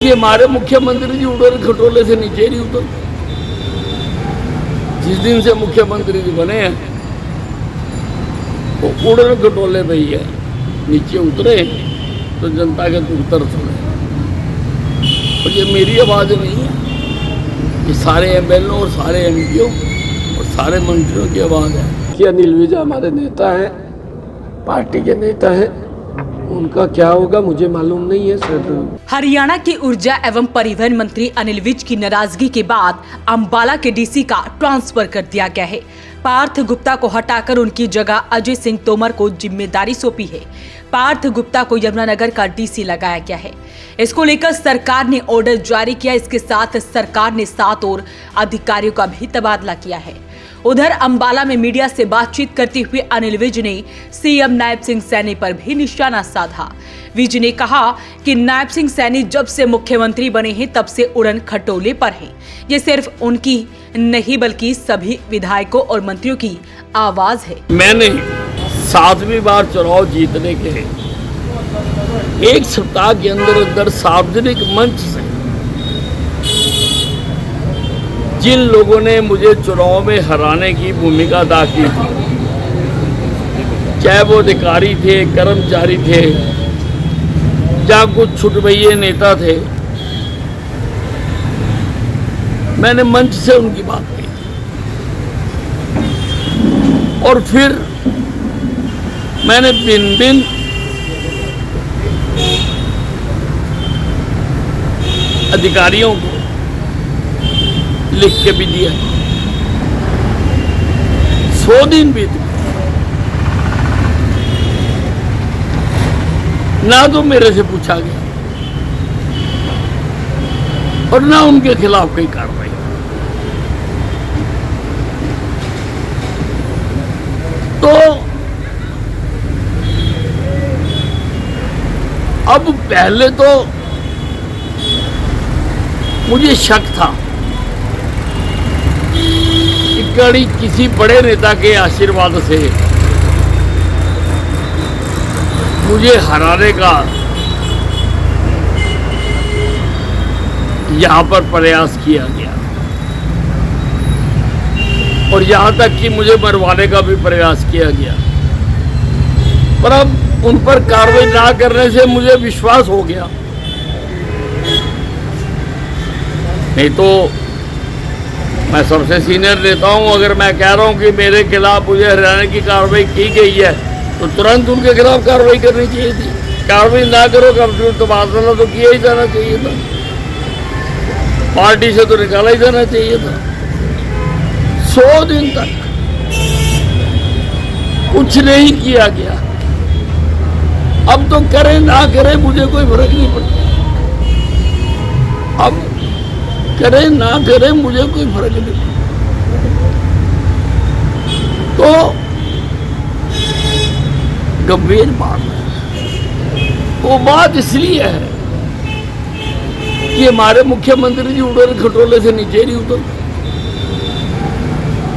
कि हमारे मुख्यमंत्री जी उड़न खटोले से नीचे नहीं उतर। जिस दिन से मुख्यमंत्री जी बने हैं वो उड़न खटोले पे ही है, नीचे उतरे तो जनता के दुख दर्द सुने। और ये मेरी आवाज़ नहीं है, ये सारे एमएलए और सारे एमपीओ और सारे मंत्रियों की आवाज़ है कि अनिल विज हमारे नेता हैं, पार्टी के नेता हैं, उनका क्या होगा मुझे मालूम नहीं है सर। हरियाणा के ऊर्जा एवं परिवहन मंत्री अनिल विज की नाराजगी के बाद अंबाला के डीसी का ट्रांसफर कर दिया गया है। पार्थ गुप्ता को हटाकर उनकी जगह अजय सिंह तोमर को जिम्मेदारी सौंपी है। पार्थ गुप्ता को यमुनानगर का डीसी लगाया गया है। इसको लेकर सरकार ने ऑर्डर जारी किया। इसके साथ सरकार ने 7 और अधिकारियों का भी तबादला किया है। उधर अंबाला में मीडिया से बातचीत करते हुए अनिल विज ने सीएम नायब सिंह सैनी पर भी निशाना साधा। विज ने कहा कि नायब सिंह सैनी जब से मुख्यमंत्री बने हैं तब से उड़न खटोले पर हैं। ये सिर्फ उनकी नहीं बल्कि सभी विधायकों और मंत्रियों की आवाज है। मैंने 7वीं बार चुनाव जीतने के 1 सप्ताह के अंदर अंदर सार्वजनिक मंच से जिन लोगों ने मुझे चुनाव में हराने की भूमिका अदा की थी, चाहे वो अधिकारी थे, कर्मचारी थे या कुछ छुटभइये नेता थे, मैंने मंच से उनकी बात की और फिर मैंने दिन अधिकारियों को लिख के भी दिया। 100 दिन बीत गए, ना तो मेरे से पूछा गया और ना उनके खिलाफ कोई कार्रवाई। तो अब पहले तो मुझे शक था कि कड़ी किसी बड़े नेता के आशीर्वाद से मुझे हराने का यहां पर प्रयास किया गया और यहां तक कि मुझे मरवाने का भी प्रयास किया गया। पर अब उन पर कार्रवाई ना करने से मुझे विश्वास हो गया, नहीं तो मैं सबसे सीनियर नेता हूं। अगर मैं कह रहा हूं कि मेरे खिलाफ मुझे हरियाणा की कार्रवाई की गई है तो तुरंत उनके खिलाफ कार्रवाई करनी चाहिए थी। कार्रवाई ना करो कम से कम तबादला तो किया ही जाना चाहिए था, पार्टी से तो निकाला ही जाना चाहिए था। 100 दिन तक कुछ नहीं किया गया। अब तो करे ना करे मुझे कोई फर्क नहीं पड़ता। अब करे ना करे मुझे कोई फर्क नहीं पड़ता। तो गंभीर बात है। वो बात इसलिए है कि हमारे मुख्यमंत्री जी उड़न खटोले से नीचे नहीं उतर।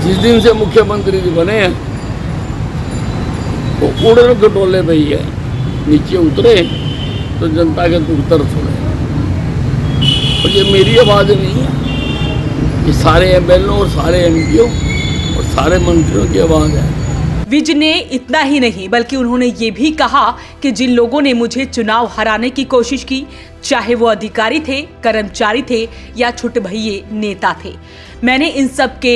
जिस दिन से मुख्यमंत्री जी बने हैं वो उड़न खटोले पे ही है, नीचे उतरे तो जनता के दुख दर्द सुने। और ये मेरी आवाज़ नहीं है, ये सारे एमएलए और सारे एमपीओ और सारे मंत्रियों की आवाज़ है। विज ने इतना ही नहीं बल्कि उन्होंने ये भी कहा कि जिन लोगों ने मुझे चुनाव हराने की कोशिश की, चाहे वो अधिकारी थे, कर्मचारी थे या छुटभइये नेता थे, मैंने इन सब के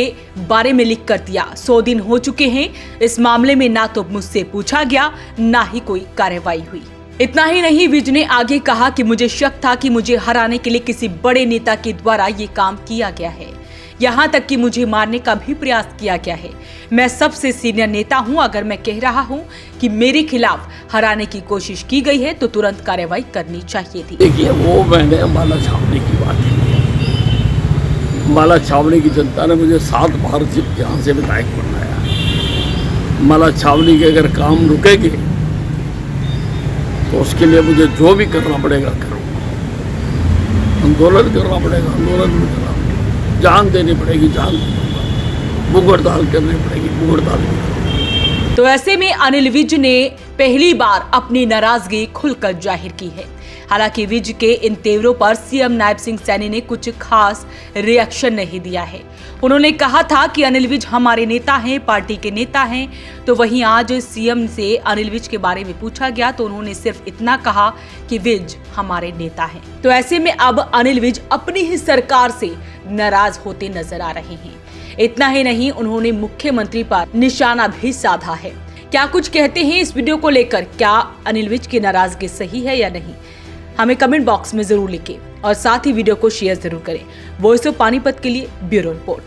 बारे में लिख कर दिया। 100 दिन हो चुके हैं। इस मामले में ना तो मुझसे पूछा गया ना ही कोई कार्रवाई हुई। इतना ही नहीं, विज ने आगे कहा कि मुझे शक था कि मुझे हराने के लिए किसी बड़े नेता के द्वारा ये काम किया गया है। यहाँ तक कि मुझे मारने का भी प्रयास किया गया है। मैं सबसे सीनियर नेता हूँ। अगर मैं कह रहा हूँ कि मेरे खिलाफ हराने की कोशिश की गई है तो तुरंत कार्रवाई करनी चाहिए थी। देखिए, वो मैंने अम्बाला छावनी की बात की। अम्बाला छावनी की जनता ने मुझे 7 बार यहाँ से विधायक बनाया। अम्बाला छावनी के अगर काम रुकेंगे तो उसके लिए मुझे जो भी करना पड़ेगा करूँगा। आंदोलन करना पड़ेगा, आंदोलन भी करना पड़ेगा, जान देनी पड़ेगी, जान भूख हड़ताल करनी पड़ेगी, भूख हड़ताल भी करूँगा। तो ऐसे में अनिल विज ने पहली बार अपनी नाराजगी खुलकर जाहिर की है। हालांकि विज के इन तेवरों पर सीएम नायब सिंह सैनी ने कुछ खास रिएक्शन नहीं दिया है। उन्होंने कहा था कि अनिल विज हमारे नेता हैं, पार्टी के नेता हैं। तो वहीं आज सीएम से अनिल विज के बारे में पूछा गया तो उन्होंने सिर्फ इतना कहा कि विज हमारे नेता हैं। तो ऐसे में अब अनिल विज अपनी ही सरकार से नाराज होते नजर आ रहे हैं। इतना ही नहीं, उन्होंने मुख्यमंत्री पर निशाना भी साधा है। क्या कुछ कहते हैं इस वीडियो को लेकर? क्या अनिल विज की नाराजगी सही है या नहीं? हमें कमेंट बॉक्स में जरूर लिखें और साथ ही वीडियो को शेयर जरूर करें। वॉइस ऑफ पानीपत के लिए ब्यूरो रिपोर्ट।